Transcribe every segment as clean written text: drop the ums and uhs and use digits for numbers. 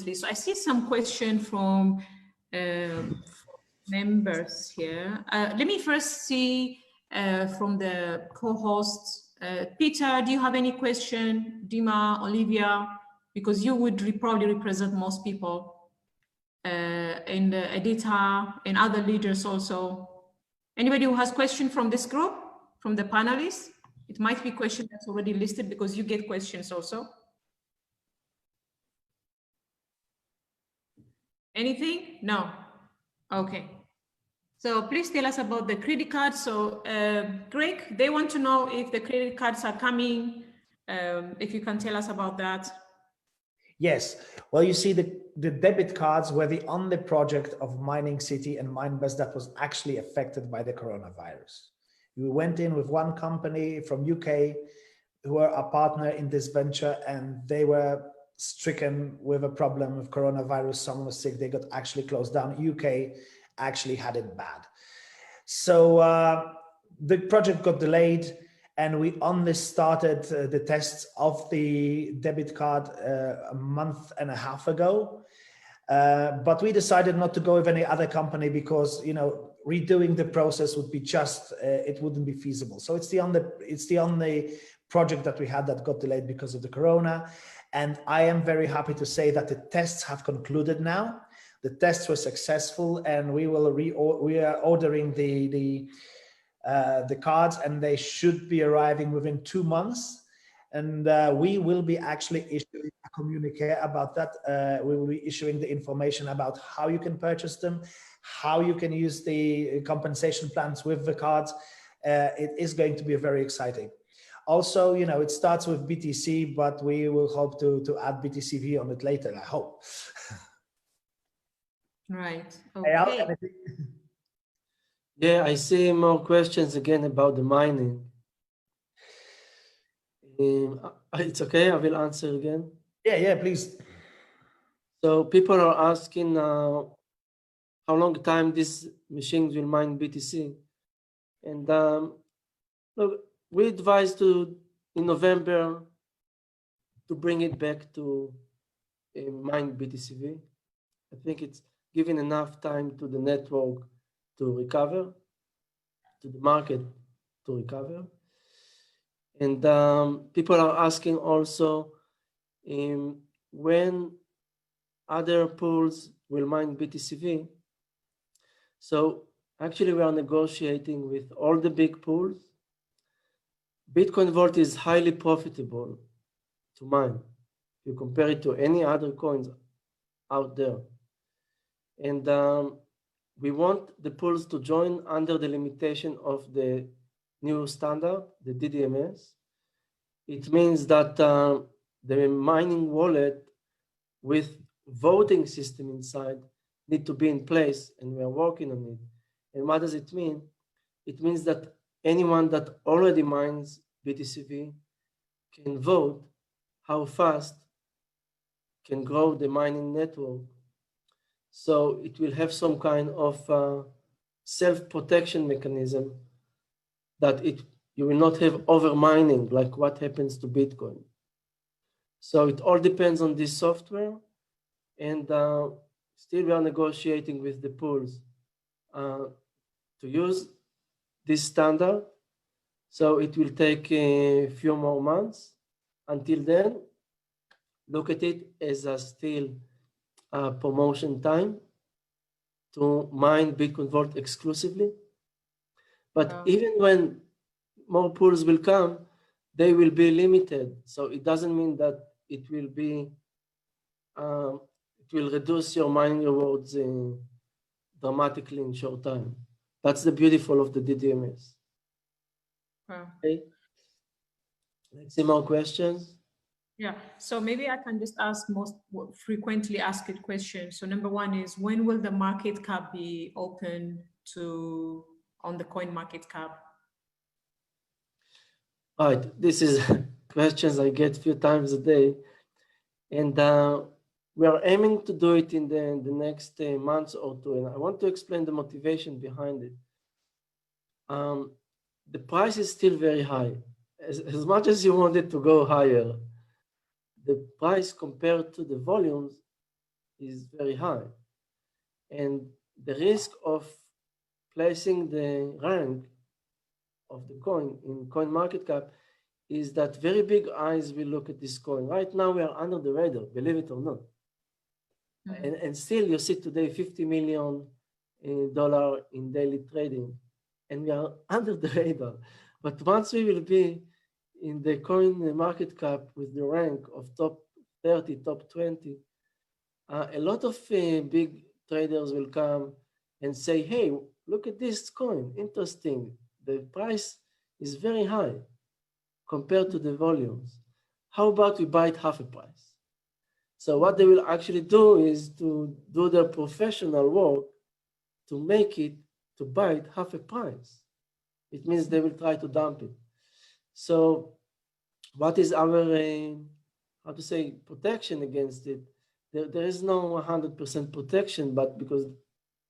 So I see some question from members here. Let me first see from the co-hosts. Peter, do you have any question? Dima, Olivia, because you would probably represent most people, and the editor and other leaders also. Anybody who has question from this group, from the panelists? It might be question that's already listed because you get questions also. Anything? No. Okay. So please tell us about the credit cards. So Greg, they want to know if the credit cards are coming. If you can tell us about that. Yes. Well, you see the debit cards were the only project of Mining City and Minebus that was actually affected by the coronavirus. We went in with one company from UK who were a partner in this venture, and they were stricken with a problem with coronavirus. Someone was sick. They got actually closed down. UK actually had it bad. So the project got delayed, and we only started the tests of the debit card a month and a half ago. But we decided not to go with any other company because, you know, redoing the process would be just, it wouldn't be feasible. So it's the only project that we had that got delayed because of the corona. And I am very happy to say that the tests have concluded now. The tests were successful, and we are ordering the cards, and they should be arriving within 2 months. And we will be actually issuing a communique about that. We will be issuing the information about how you can purchase them, how you can use the compensation plans with the cards. It is going to be very exciting. Also, you know, it starts with BTC, but we will hope to add BTCV on it later, I hope. Right. Eyal, Okay. anything? Yeah, I see more questions again about the mining. It's okay, I will answer again. Yeah, please. So people are asking how long time these machines will mine BTC. And look, we advised in November to bring it back to mine BTCV. I think it's given enough time to the network to recover, to the market to recover. And people are asking also when other pools will mine BTCV. So actually we are negotiating with all the big pools. Bitcoinvault is highly profitable to mine. If you compare it to any other coins out there. And we want the pools to join under the limitation of the new standard, the DDMS. It means that the mining wallet with voting system inside need to be in place, and we are working on it. And what does it mean? It means that anyone that already mines BTCV can vote how fast can grow the mining network. So it will have some kind of self-protection mechanism that you will not have over mining like what happens to Bitcoin. So it all depends on this software, and still we are negotiating with the pools to use this standard. So it will take a few more months. Until then, look at it as a still promotion time to mine Bitcoinvault exclusively. But even when more pools will come, they will be limited. So it doesn't mean that it will be, it will reduce your mining rewards dramatically in short time. That's the beautiful of the DDMS. Okay. Let's see more questions. Yeah, so maybe I can just ask most frequently asked questions. So number one is, when will the market cap be open on the coin market cap? Right, this is questions I get a few times a day. And we are aiming to do it in the next months or two. And I want to explain the motivation behind it. The price is still very high. As much as you want it to go higher, the price compared to the volumes is very high. And the risk of placing the rank of the coin in coin market cap is that very big eyes will look at this coin. Right now we are under the radar, believe it or not. And still you see today $50 million in daily trading, and we are under the radar. But once we will be in the coin market cap with the rank of top 30, top 20, a lot of big traders will come and say, hey, look at this coin, interesting. The price is very high compared to the volumes. How about we buy it half a price? So what they will actually do is to do their professional work to make it, to buy it half a price. It means they will try to dump it. So what is our, how to say, protection against it? There is no 100% protection, but because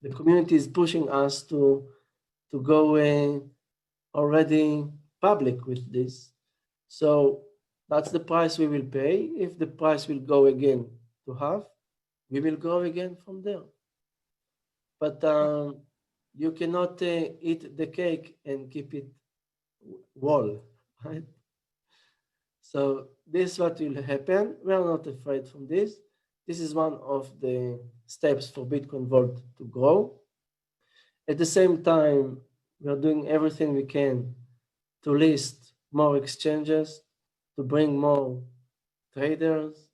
the community is pushing us to go already public with this. So that's the price we will pay. If the price will go again to half, we will go again from there. But you cannot eat the cake and keep it whole, right? So this is what will happen. We are not afraid from this. This is one of the steps for Bitcoinvault to grow. At the same time, we are doing everything we can to list more exchanges, to bring more traders,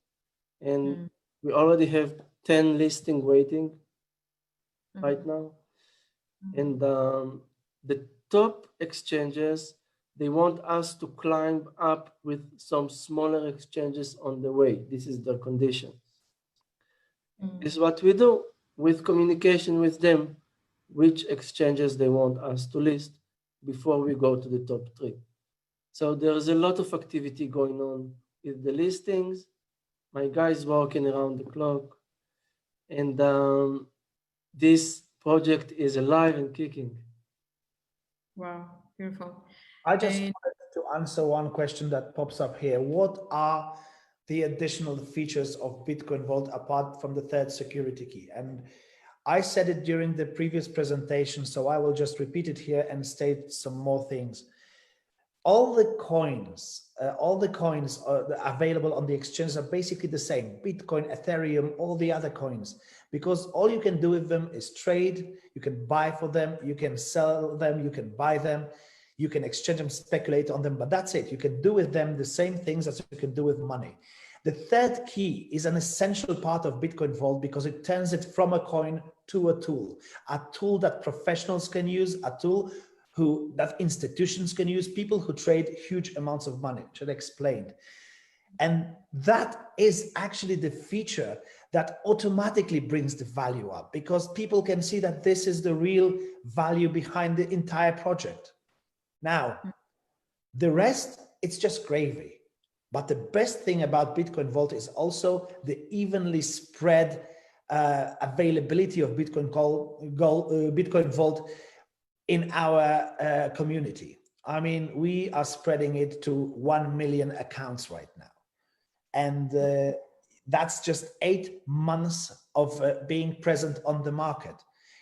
and we already have 10 listing waiting right now. And the top exchanges, they want us to climb up with some smaller exchanges on the way. This is their condition. This is what we do with communication with them, which exchanges they want us to list before we go to the top 3. So there's a lot of activity going on with the listings. My guys working around the clock, and this project is alive and kicking. Wow, beautiful. I just wanted to answer one question that pops up here. What are the additional features of Bitcoinvault apart from the third security key? And I said it during the previous presentation, so I will just repeat it here and state some more things. All the coins available on the exchange are basically the same: Bitcoin, Ethereum, all the other coins, because all you can do with them is trade. You can buy for them, you can sell them, you can buy them, you can exchange them, speculate on them, but that's it. You can do with them the same things as you can do with money. The third key is an essential part of Bitcoinvault because it turns it from a coin to a tool that professionals can use, a tool that institutions can use, people who trade huge amounts of money, which I explained. And that is actually the feature that automatically brings the value up, because people can see that this is the real value behind the entire project. Now, the rest, it's just gravy. But the best thing about Bitcoinvault is also the evenly spread availability of Bitcoinvault in our community. I mean, we are spreading it to 1 million accounts right now. And that's just 8 months of being present on the market.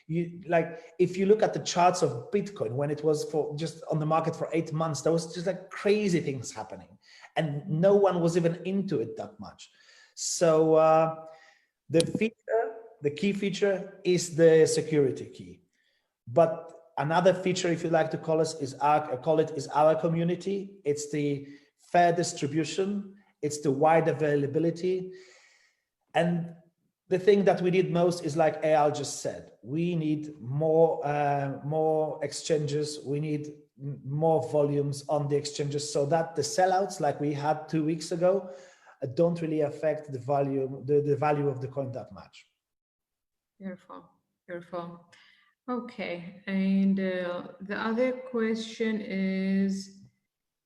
If you look at the charts of Bitcoin, when it was just on the market for 8 months, there was just like crazy things happening, and no one was even into it that much. So the key feature is the security key. But another feature, if you like to call it, is our community. It's the fair distribution. It's the wide availability. And the thing that we need most is, like Eyal just said, we need more exchanges. We need more volumes on the exchanges so that the sellouts, like we had 2 weeks ago, don't really affect the value of the coin that much. Beautiful, beautiful. Okay, and the other question is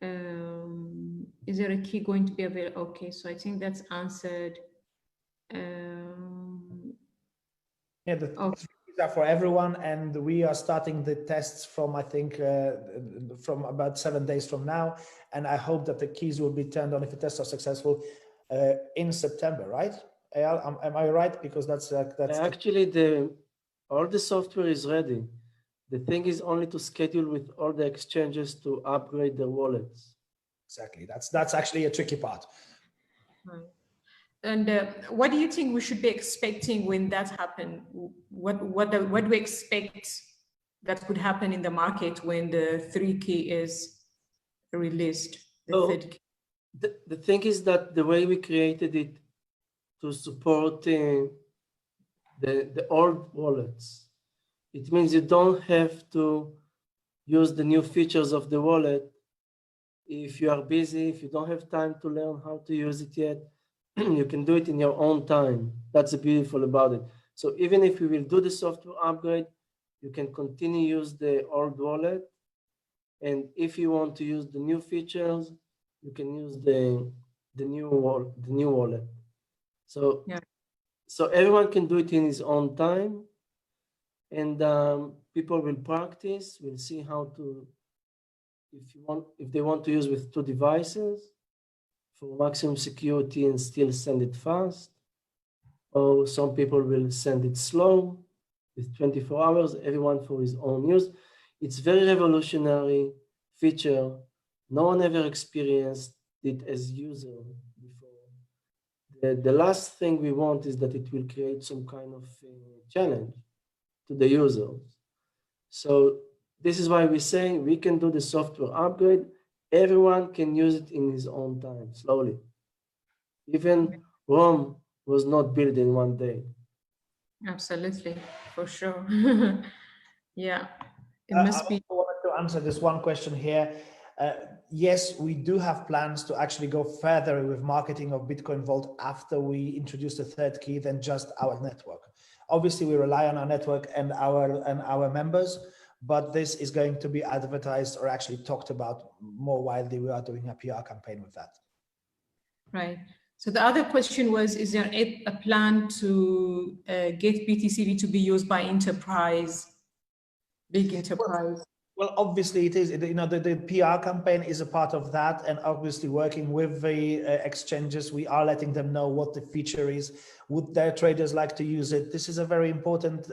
there a key going to be available? Okay, so I think that's answered. Yeah, the keys are for everyone, and we are starting the tests from, I think, from about 7 days from now, and I hope that the keys will be turned on if the tests are successful in September, right? Eyal, am I right? Because that's actually all the software is ready. The thing is only to schedule with all the exchanges to upgrade their wallets. exactly. That's actually a tricky part. Right. And what do you think we should be expecting when that happens? What do we expect that could happen in the market when the 3 key is released? The third key? The thing is that the way we created it to support the old wallets, it means you don't have to use the new features of the wallet. If you are busy, if you don't have time to learn how to use it yet, you can do it in your own time. That's the beautiful about it. So even if we will do the software upgrade, you can continue use the old wallet. And if you want to use the new features, you can use the new wallet. So Yeah. so everyone can do it in his own time, and people will practice. Will see how to, if they want to use with 2 devices for maximum security and still send it fast, or some people will send it slow with 24 hours. Everyone for his own use. It's very revolutionary feature. No one ever experienced it as user before. The last thing we want is that it will create some kind of challenge to the users. So this is why we're saying we can do the software upgrade. Everyone can use it in his own time, slowly. Even Rome was not built in one day. Absolutely, for sure. Yeah, it I must be. wanted to answer this one question here. Yes, we do have plans to actually go further with marketing of Bitcoinvault after we introduce the 3rd key than just our network. Obviously, we rely on our network and our members, but this is going to be advertised or actually talked about more widely. We are doing a PR campaign with that. Right. So the other question was, is there a plan to get BTCV to be used by enterprise, big enterprise? Well, obviously it is, you know, the PR campaign is a part of that, and obviously working with the exchanges, we are letting them know what the feature is. Would their traders like to use it? This is a very important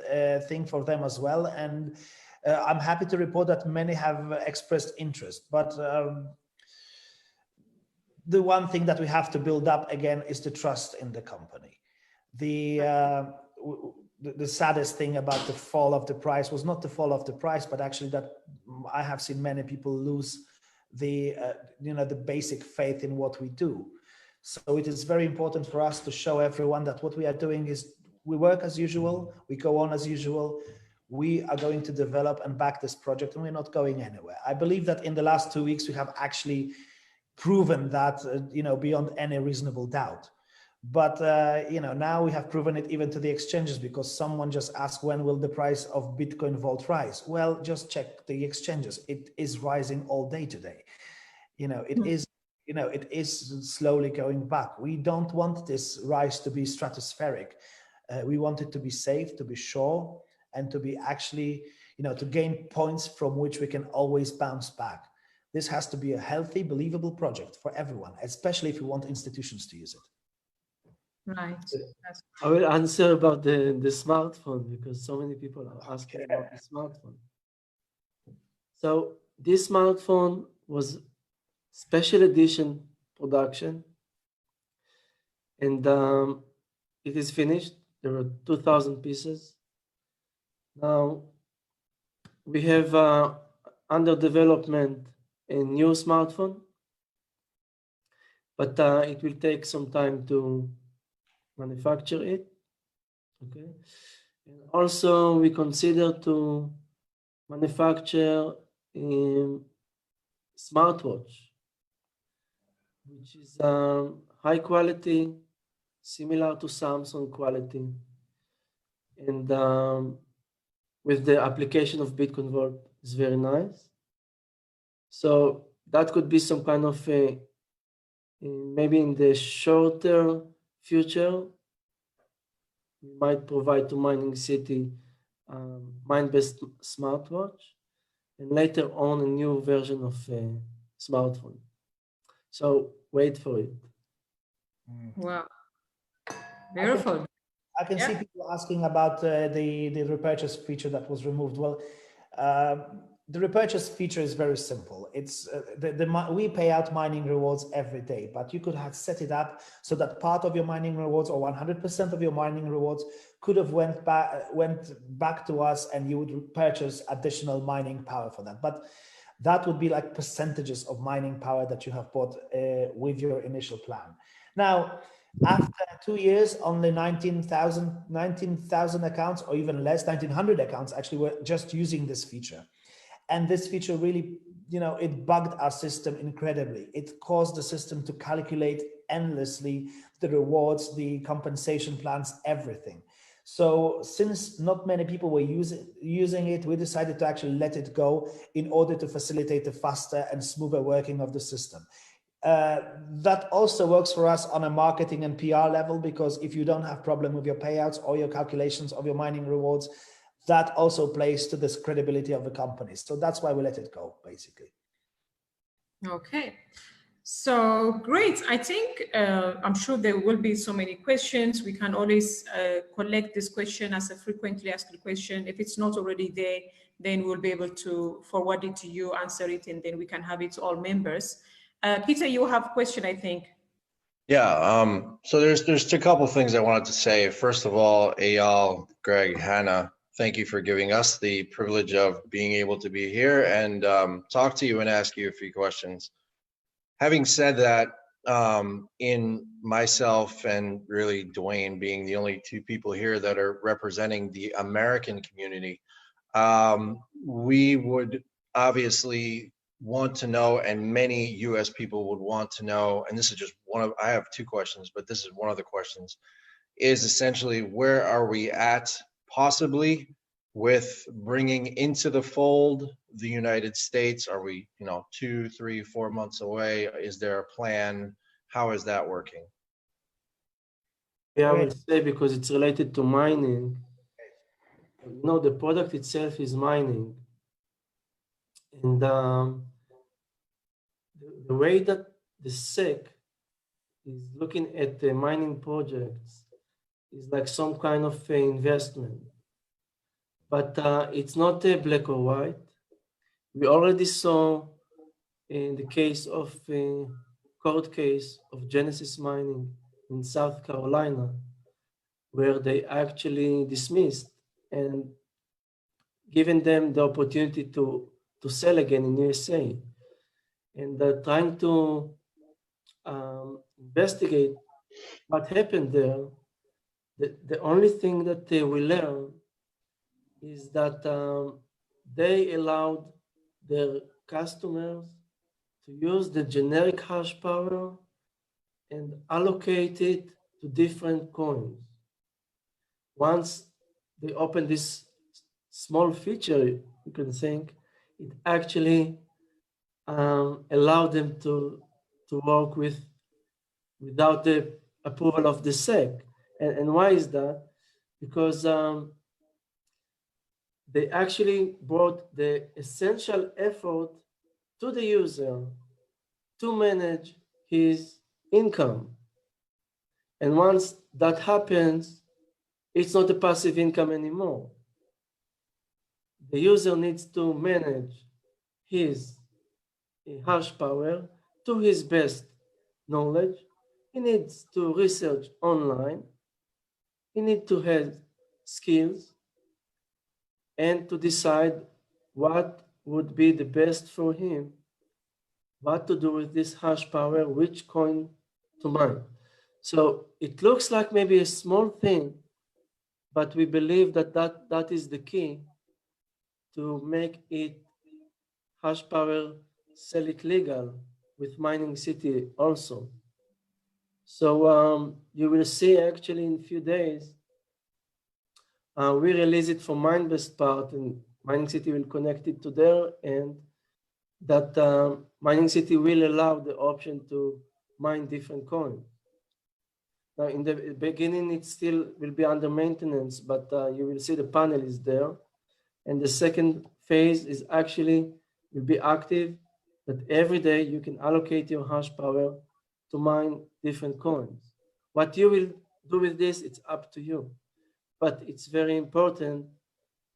thing for them as well. And I'm happy to report that many have expressed interest, but the one thing that we have to build up again is the trust in the company. The saddest thing about the fall of the price was not the fall of the price, but actually that I have seen many people lose the the basic faith in what we do. So it is very important for us to show everyone that what we are doing is we work as usual, we go on as usual, we are going to develop and back this project, and we're not going anywhere. I believe that in the last 2 weeks we have actually proven that beyond any reasonable doubt. But now we have proven it even to the exchanges, because someone just asked, when will the price of Bitcoinvault rise? Well, just check the exchanges. It is rising all day today. It is slowly going back. We don't want this rise to be stratospheric. We want it to be safe, to be sure, and to be actually, to gain points from which we can always bounce back. This has to be a healthy, believable project for everyone, especially if we want institutions to use it. Right. I will answer about the smartphone, because so many people are asking about the smartphone. So this smartphone was special edition production, and it is finished. There were 2,000 pieces. Now we have under development a new smartphone, but it will take some time to manufacture it. Okay. And also we consider to manufacture a smartwatch, which is high quality, similar to Samsung quality, and with the application of Bitcoinvault is very nice. So that could be some kind of maybe in the shorter future, we might provide to Mining City mind-based smartwatch, and later on a new version of smartphone. So wait for it. Wow. Beautiful. I can see people asking about the repurchase feature that was removed. Well, the repurchase feature is very simple. It's we pay out mining rewards every day, but you could have set it up so that part of your mining rewards or 100% of your mining rewards could have went back to us, and you would purchase additional mining power for that. But that would be like percentages of mining power that you have bought with your initial plan. Now, after 2 years, only 19,000 accounts, or even less, 1,900 accounts actually were just using this feature. And this feature really, it bugged our system incredibly. It caused the system to calculate endlessly the rewards, the compensation plans, everything. So since not many people were using it, we decided to actually let it go in order to facilitate the faster and smoother working of the system. That also works for us on a marketing and PR level, because if you don't have problem with your payouts or your calculations of your mining rewards, that also plays to this credibility of the companies. So that's why we let it go, basically. Okay. So great. I think I'm sure there will be so many questions. We can always collect this question as a frequently asked question. If it's not already there, then we'll be able to forward it to you, answer it, and then we can have it to all members. Peter, you have a question, I think. Yeah, so there's a couple things I wanted to say. First of all, Eyal, Greg, Hannah, thank you for giving us the privilege of being able to be here and talk to you and ask you a few questions. Having said that, in myself and really Dwayne being the only two people here that are representing the American community, we would obviously want to know, and many US people would want to know, and this is just one of, I have two questions, but this is one of the questions, is essentially where are we at possibly with bringing into the fold the United States? Are we, 2, 3, 4 months away? Is there a plan? How is that working? Yeah, I will say, because it's related to mining. The product itself is mining. And the way that the SEC is looking at the mining projects is like some kind of investment. But it's not black or white. We already saw in the case of court case of Genesis Mining in South Carolina, where they actually dismissed and given them the opportunity to sell again in USA. And they're trying to investigate what happened there. The only thing that we learned is that they allowed their customers to use the generic hash power and allocate it to different coins. Once they opened this small feature, you can think, it actually allowed them to work without the approval of the SEC. And why is that? Because they actually brought the essential effort to the user to manage his income. And once that happens, it's not a passive income anymore. The user needs to manage his hash power to his best knowledge. He needs to research online. He needs to have skills and to decide what would be the best for him, what to do with this hash power, which coin to mine. So it looks like maybe a small thing, but we believe that is the key to make it hash power, sell it legal with Mining City also. So you will see actually in a few days, we release it for Minebase part, and Mining City will connect it to there, and that Mining City will allow the option to mine different coins. Now, in the beginning, it still will be under maintenance, but you will see the panel is there. And the second phase is actually will be active, that every day you can allocate your hash power to mine different coins. What you will do with this, it's up to you. But it's very important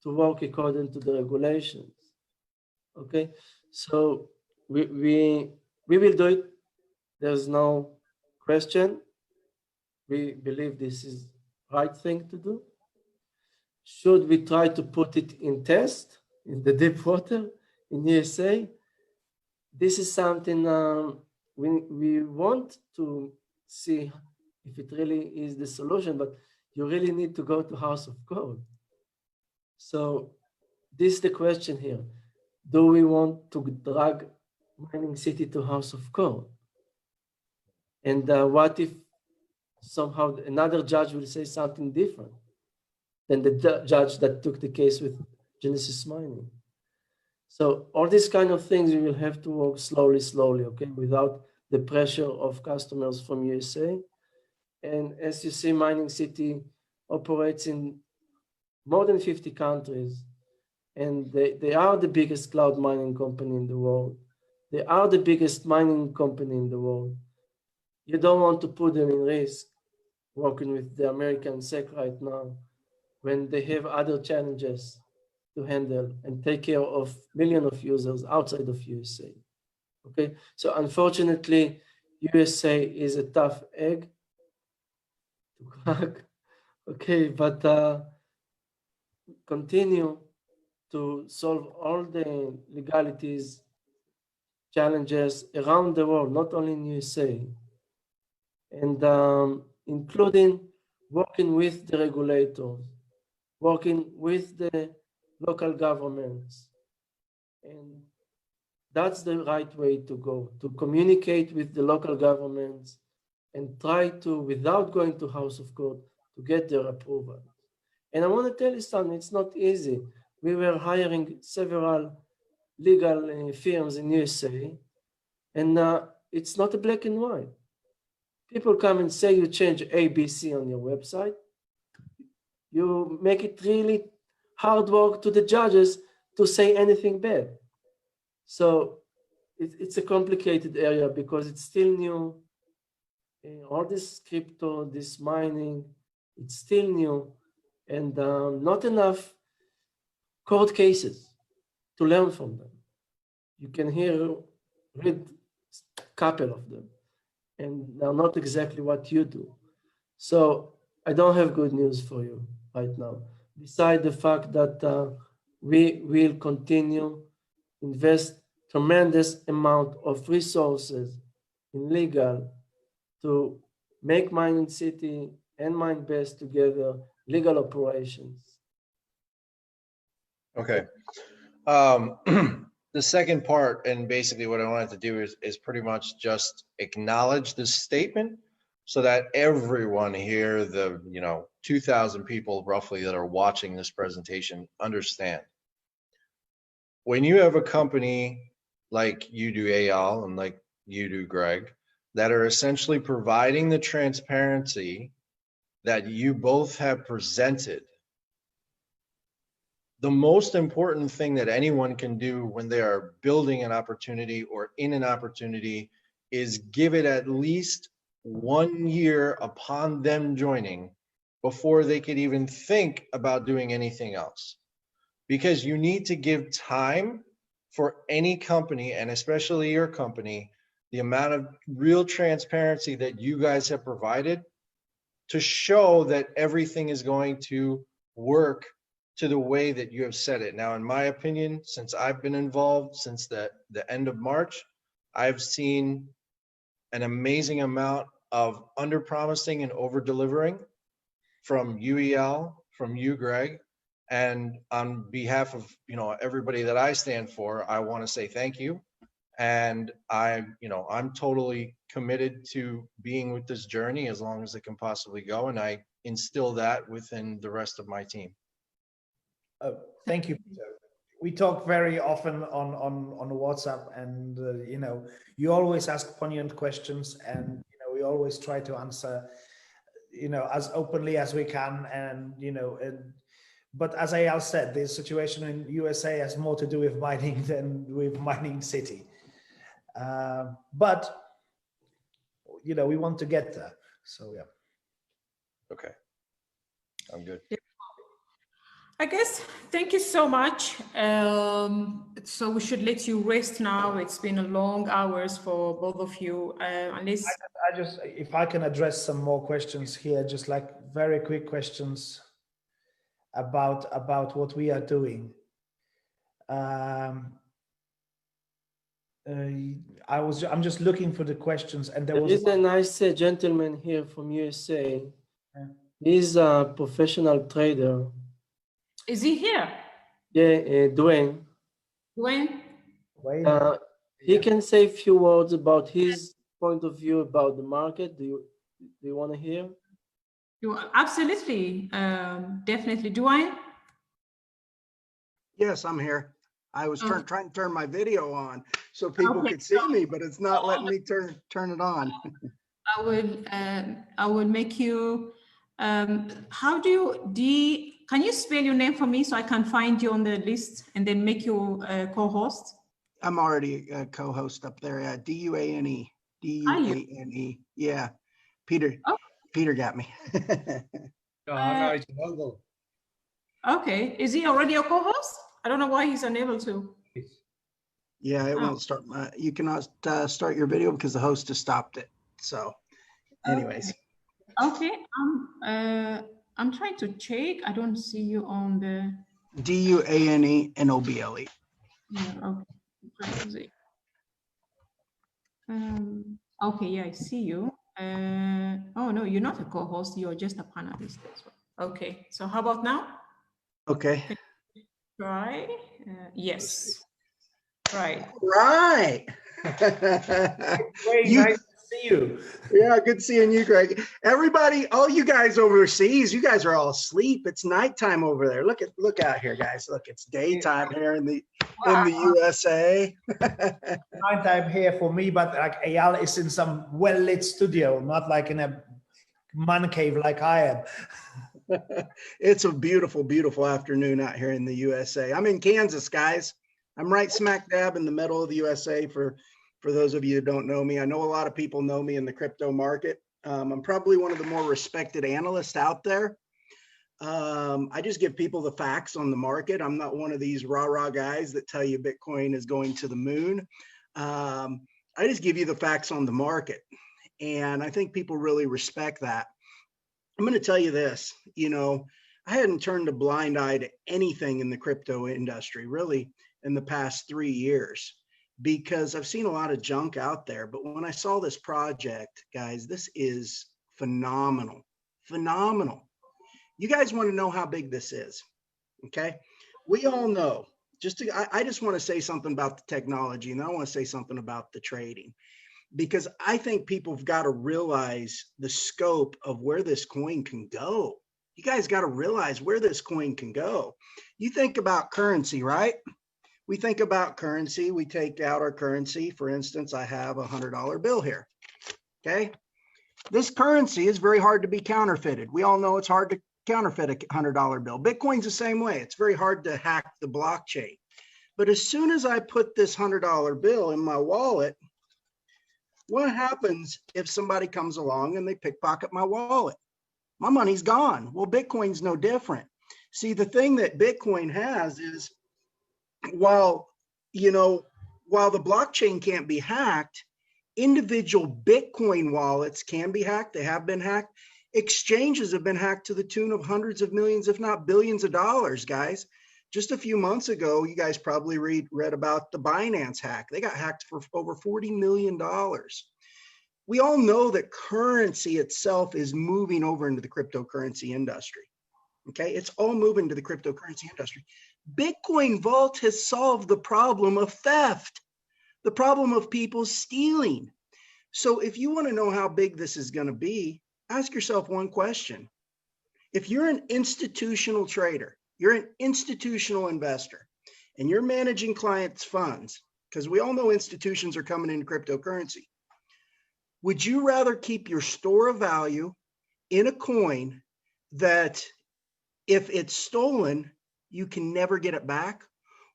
to work according to the regulations. Okay, so we will do it. There's no question. We believe this is right thing to do. Should we try to put it in test in the deep water in USA? This is something we want to see if it really is the solution, but you really need to go to House of Code. So this is the question here. Do we want to drag Mining City to House of Code? And what if somehow another judge will say something different than the judge that took the case with Genesis Mining? So all these kind of things, we will have to work slowly, okay, without the pressure of customers from USA. And as you see, Mining City operates in more than 50 countries, and they are the biggest cloud mining company in the world. They are the biggest mining company in the world. You don't want to put them in risk working with the American SEC right now when they have other challenges to handle and take care of millions of users outside of USA. Okay, so unfortunately, USA is a tough egg to crack. Okay, but continue to solve all the legalities, challenges around the world, not only in USA, and including working with the regulators, working with the local governments. And that's the right way to go, to communicate with the local governments and try to, without going to House of Code, to get their approval. And I want to tell you something, it's not easy. We were hiring several legal firms in USA, and it's not a black and white. People come and say you change A, B, C on your website. You make it really hard work to the judges to say anything bad. So it's a complicated area because it's still new. All this crypto, this mining, it's still new, and not enough court cases to learn from them. You can read a couple of them, and they're not exactly what you do. So I don't have good news for you right now, besides the fact that we will continue invest tremendous amount of resources in legal to make Mining City and Mindbase together legal operations. Okay. The second part, and basically what I wanted to do is pretty much just acknowledge this statement so that everyone here, the 2,000 people roughly that are watching this presentation, understand. When you have a company like you do, Eyal, and like you do, Greg, that are essentially providing the transparency that you both have presented, the most important thing that anyone can do when they are building an opportunity or in an opportunity is give it at least 1 year upon them joining before they could even think about doing anything else. Because you need to give time for any company, and especially your company, the amount of real transparency that you guys have provided to show that everything is going to work to the way that you have said it. Now, in my opinion, since I've been involved since the end of March, I've seen an amazing amount of under-promising and over-delivering from you, Eyal, from you, Greg. And on behalf of everybody that I stand for, I want to say thank you. And I'm totally committed to being with this journey as long as it can possibly go. And I instill that within the rest of my team. Thank you, Peter. We talk very often on WhatsApp, and you always ask poignant questions, and we always try to answer as openly as we can, and but as Eyal said, the situation in USA has more to do with mining than with Mining City. But we want to get there. So yeah. Okay, I'm good. I guess, thank you so much. So we should let you rest now. It's been a long hours for both of you. Unless I just, if I can address some more questions here, just like very quick questions about what we are doing. I'm just looking for the questions, and there was a nice gentleman here from USA. Yeah. He's a professional trader. is he here? Yeah, Dwayne. Dwayne? He can say a few words about his point of view about the market. Do you want to hear? Absolutely, definitely. Dwayne? Yes, I'm here. I was trying to turn my video on so people could see me, but it's not letting me turn it on. I will make you. How do you can you spell your name for me so I can find you on the list and then make you a co-host? I'm already a co-host up there at D-U-A-N-E. D-U-A-N-E. Yeah. Peter got me. Okay. Is he already a co-host? I don't know why he's unable to. Yeah, it won't start. You cannot start your video because the host has stopped it. So anyways. Okay. I'm trying to check. I don't see you on the D-U-A-N-E and O-B-L-E. Yeah, okay. I'm trying to see. Okay, yeah, I see you. Oh no, you're not a co-host, you're just a panelist as well. Okay, so how about now? Okay. Try. Yes. Right. Right. Nice to see you. Yeah, good seeing you, Greg. Everybody, all you guys overseas, you guys are all asleep. It's nighttime over there. Look out here, guys. Look, it's daytime here in the USA. Nighttime here for me, but like Eyal is in some well-lit studio, not like in a man cave like I am. It's a beautiful, beautiful afternoon out here in the USA. I'm in Kansas, guys. I'm right smack dab in the middle of the USA for those of you who don't know me. I know a lot of people know me in the crypto market. I'm probably one of the more respected analysts out there. I just give people the facts on the market. I'm not one of these rah-rah guys that tell you Bitcoin is going to the moon. I just give you the facts on the market. And I think people really respect that. I'm going to tell you this, I hadn't turned a blind eye to anything in the crypto industry, really, in the past 3 years, because I've seen a lot of junk out there. But when I saw this project, guys, this is phenomenal, phenomenal. You guys want to know how big this is, okay? We all know, I just want to say something about the technology, and I want to say something about the trading, because I think people have got to realize the scope of where this coin can go. You guys got to realize where this coin can go. You think about currency, right? We think about currency. We take out our currency. For instance, I have a $100 bill here, okay? This currency is very hard to be counterfeited. We all know it's hard to counterfeit a $100 bill. Bitcoin's the same way. It's very hard to hack the blockchain. But as soon as I put this $100 bill in my wallet, what happens if somebody comes along and they pickpocket my wallet? My money's gone. Well, Bitcoin's no different. See, the thing that Bitcoin has is, while the blockchain can't be hacked, individual Bitcoin wallets can be hacked. They have been hacked. Exchanges have been hacked to the tune of hundreds of millions, if not billions of dollars, guys. Just a few months ago, you guys probably read about the Binance hack. They got hacked for over $40 million. We all know that currency itself is moving over into the cryptocurrency industry. Okay, it's all moving to the cryptocurrency industry. Bitcoinvault has solved the problem of theft, the problem of people stealing. So if you want to know how big this is going to be, ask yourself one question. If you're an institutional trader, you're an institutional investor, and you're managing clients' funds, because we all know institutions are coming into cryptocurrency, would you rather keep your store of value in a coin that if it's stolen, you can never get it back?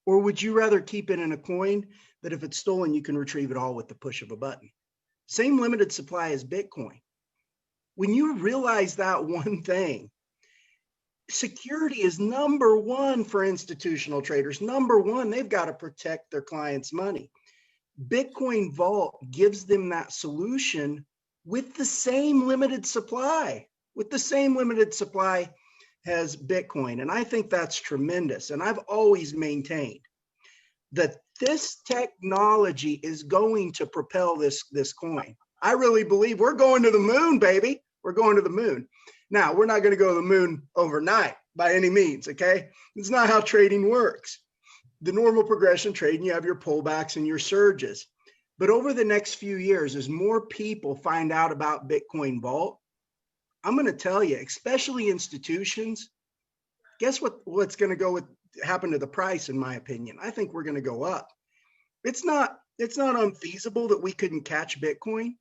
Or would you rather keep it in a coin that if it's stolen, you can retrieve it all with the push of a button? Same limited supply as Bitcoin. When you realize that one thing, security is number one for institutional traders. Number one, they've got to protect their clients' money. Bitcoinvault gives them that solution with the same limited supply, as Bitcoin. And I think that's tremendous. And I've always maintained that this technology is going to propel this coin. I really believe we're going to the moon, baby. We're going to the moon. Now, we're not going to go to the moon overnight by any means, okay? It's not how trading works. The normal progression trading, you have your pullbacks and your surges. But over the next few years, as more people find out about Bitcoinvault, I'm going to tell you, especially institutions, guess what's going to happen to the price, in my opinion? I think we're going to go up. It's not unfeasible that we couldn't catch Bitcoin.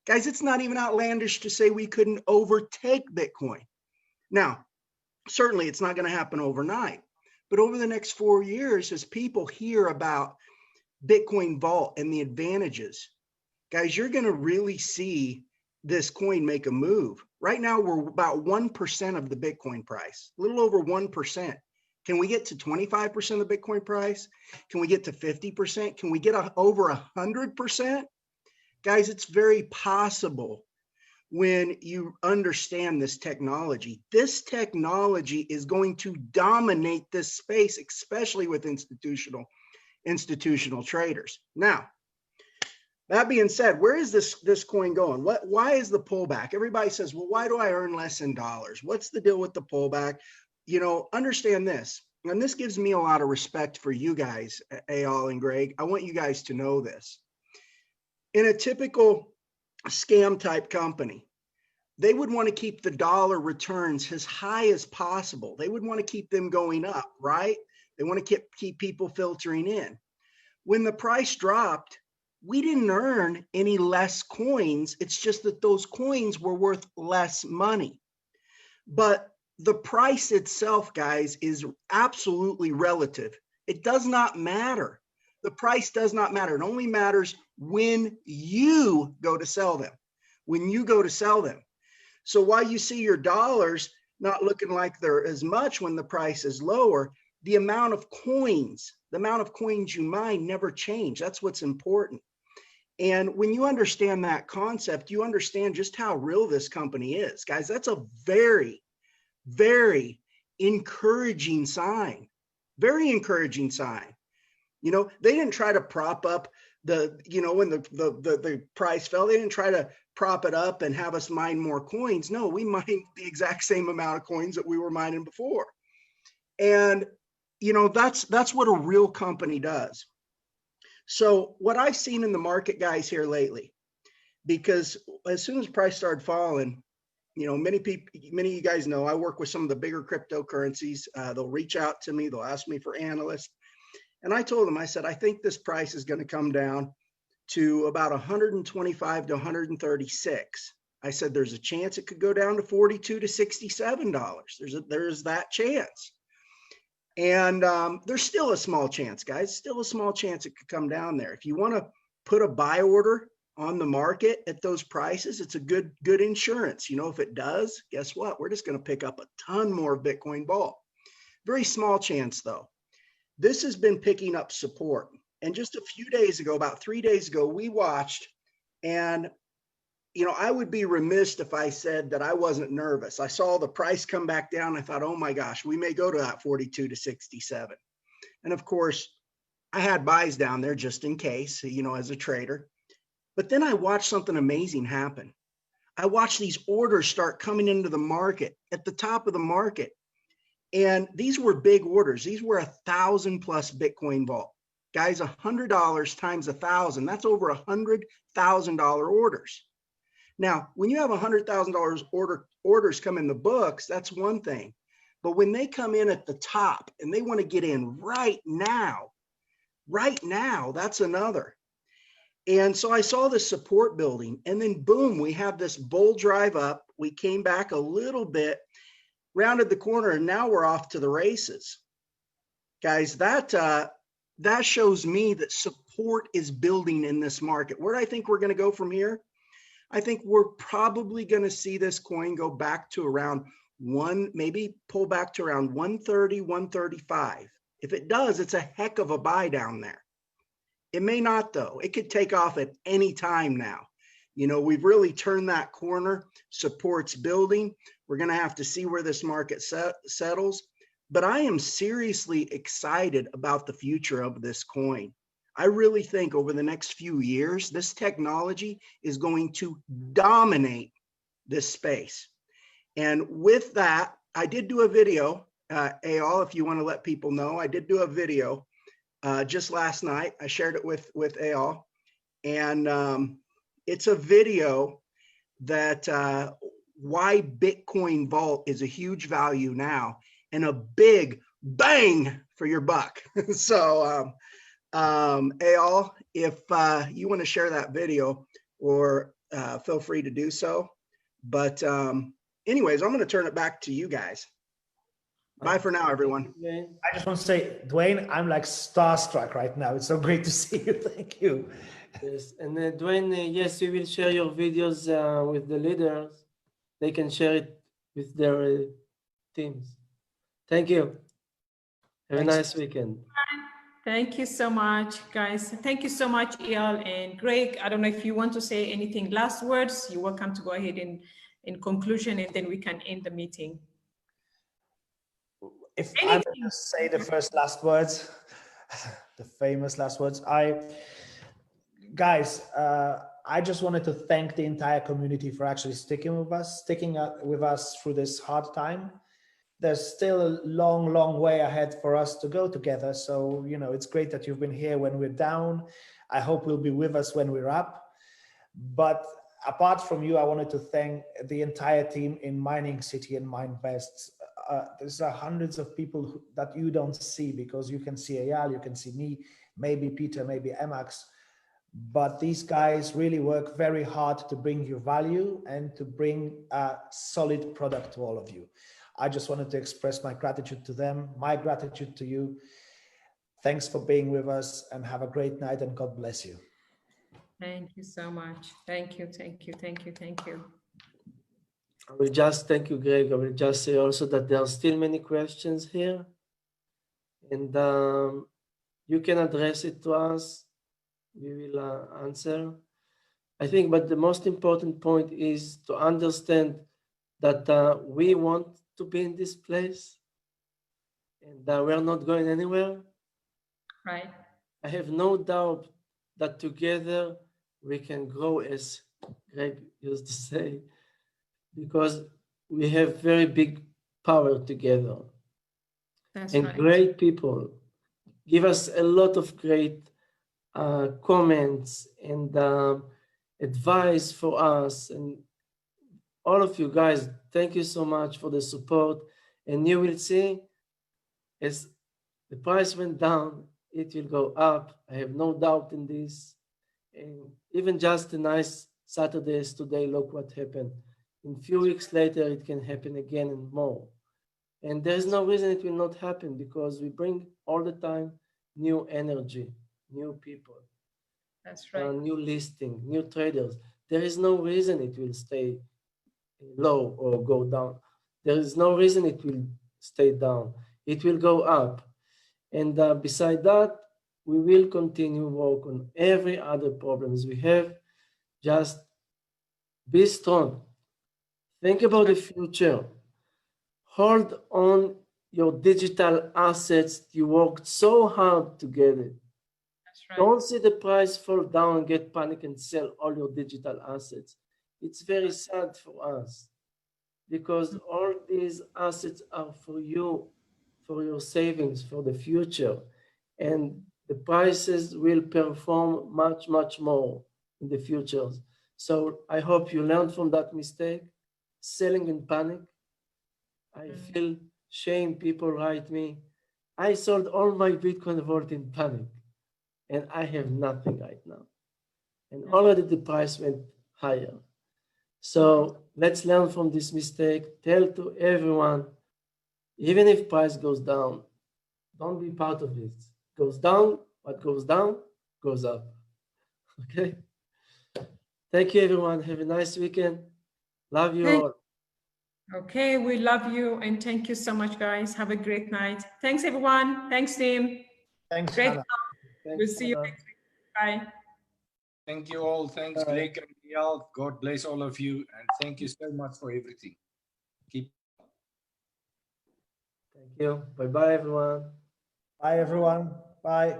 Guys, it's not even outlandish to say we couldn't overtake Bitcoin. Now, certainly it's not going to happen overnight, but over the next 4 years, as people hear about Bitcoinvault and the advantages, guys, you're going to really see this coin make a move. Right now, we're about 1% of the Bitcoin price, a little over 1%. Can we get to 25% of the Bitcoin price? Can we get to 50%? Can we get over 100%? Guys, it's very possible when you understand this technology. This technology is going to dominate this space, especially with institutional traders. Now, that being said, where is this coin going? Why is the pullback? Everybody says, well, why do I earn less in dollars? What's the deal with the pullback? You know, understand this, and this gives me a lot of respect for you guys, Eyal and Greg. I want you guys to know this. In a typical scam type company, they would want to keep the dollar returns as high as possible. They would want to keep them going up, right? They want to keep people filtering in. When the price dropped, we didn't earn any less coins. It's just that those coins were worth less money. But the price itself, guys, is absolutely relative. It does not matter. The price does not matter. It only matters when you go to sell them. When you go to sell them. So while you see your dollars not looking like they're as much when the price is lower, the amount of coins you mine never change. That's what's important. And when you understand that concept, you understand just how real this company is. Guys, that's a very, very encouraging sign. Very encouraging sign. You know, they didn't try to prop up when the price fell, they didn't try to prop it up and have us mine more coins. No, we mined the exact same amount of coins that we were mining before. And, you know, that's what a real company does. So what I've seen in the market, guys, here lately, because as soon as price started falling, you know, many of you guys know I work with some of the bigger cryptocurrencies. They'll reach out to me. They'll ask me for analysts. And I told them, I said, I think this price is going to come down to about 125 to 136. I said, there's a chance it could go down to 42 to $67. There's that chance. And there's still a small chance, guys, still a small chance it could come down there. If you want to put a buy order on the market at those prices, it's a good insurance. You know, if it does, guess what? We're just going to pick up a ton more Bitcoinvault. Very small chance, though. This has been picking up support. And just a few days ago, about 3 days ago, we watched, and, you know, I would be remiss if I said that I wasn't nervous. I saw the price come back down. I thought, oh my gosh, we may go to that 42 to 67. And of course, I had buys down there just in case, you know, as a trader. But then I watched something amazing happen. I watched these orders start coming into the market at the top of the market. And these were big orders. These were 1,000 plus Bitcoinvault. Guys, $100 times 1,000, that's over $100,000 orders. Now, when you have $100,000 orders come in the books, that's one thing. But when they come in at the top and they want to get in right now, that's another. And so I saw this support building, and then boom, we have this bull drive up. We came back a little bit, rounded the corner, and now we're off to the races. Guys, that shows me that support is building in this market. Where do I think we're going to go from here? I think we're probably going to see this coin go back to around maybe pull back to around 130, 135. If it does, it's a heck of a buy down there. It may not, though. It could take off at any time now. You know, we've really turned that corner. Support's building. We're going to have to see where this market settles. But I am seriously excited about the future of this coin. I really think over the next few years, this technology is going to dominate this space. And with that, I did do a video, Eyal, if you want to let people know, I did do a video just last night. I shared it with Eyal, and it's a video that why Bitcoinvault is a huge value now and a big bang for your buck. So Eyal, if you want to share that video, or feel free to do so. But anyways, I'm going to turn it back to you guys. Bye for now, everyone. I just want to say, Dwayne, I'm like starstruck right now. It's so great to see you. Thank you. Yes, and Dwayne, yes, you will share your videos with the leaders. They can share it with their teams. Thank you. Have a nice weekend. Thank you so much, guys. Thank you so much, Eyal and Greg. I don't know if you want to say anything, last words. You're welcome to go ahead in conclusion, and then we can end the meeting. If I'm going to say the last words, the famous last words, guys, I just wanted to thank the entire community for actually sticking with us through this hard time. There's still a long, long way ahead for us to go together. So, you know, it's great that you've been here when we're down. I hope you'll be with us when we're up. But apart from you, I wanted to thank the entire team in Mining City and MineBest. There's hundreds of people that you don't see, because you can see Eyal, you can see me, maybe Peter, maybe Emax. But these guys really work very hard to bring you value and to bring a solid product to all of you. I just wanted to express my gratitude to them, my gratitude to you. Thanks for being with us, and have a great night, and God bless you. Thank you so much. Thank you, thank you, thank you, thank you. I will just thank you, Greg. I will just say also that there are still many questions here, and you can address it to us. We will answer. I think, but the most important point is to understand that we want to be in this place, and we're not going anywhere. Right. I have no doubt that together we can grow, as Greg used to say, because we have very big power together. That's and right. Great people give us a lot of great comments and advice for us. And all of you guys, thank you so much for the support. And you will see, as the price went down, it will go up. I have no doubt in this. And even just a nice Saturday as today, look what happened. In a few weeks later, it can happen again and more. And there's no reason it will not happen, because we bring all the time new energy, new people. That's right. New listing, new traders. There is no reason it will stay low or go down. There is no reason it will stay down. It will go up. And beside that, we will continue work on every other problems we have. Just be strong. Think about the future. Hold on your digital assets. You worked so hard to get it. That's right. Don't see the price fall down and get panic and sell all your digital assets. It's very sad for us, because all these assets are for you, for your savings, for the future. And the prices will perform much, much more in the future. So I hope you learned from that mistake. Selling in panic. I feel shame. People write me, I sold all my Bitcoinvault in panic, and I have nothing right now. And already the price went higher. So let's learn from this mistake. Tell to everyone, even if price goes down, don't be part of it. Goes down, what goes down, goes up. Okay? Thank you, everyone. Have a nice weekend. Love you Thank- all. Okay, we love you and thank you so much, guys. Have a great night. Thanks, everyone. Thanks, team. Thanks, Great. Hannah. We'll Thanks, see you Hannah. next week. Bye. Thank you all. Thanks, Bye. Greg and Eyal. God bless all of you. And thank you so much for everything. Keep Thank you. Bye-bye, everyone. Bye, everyone. Bye.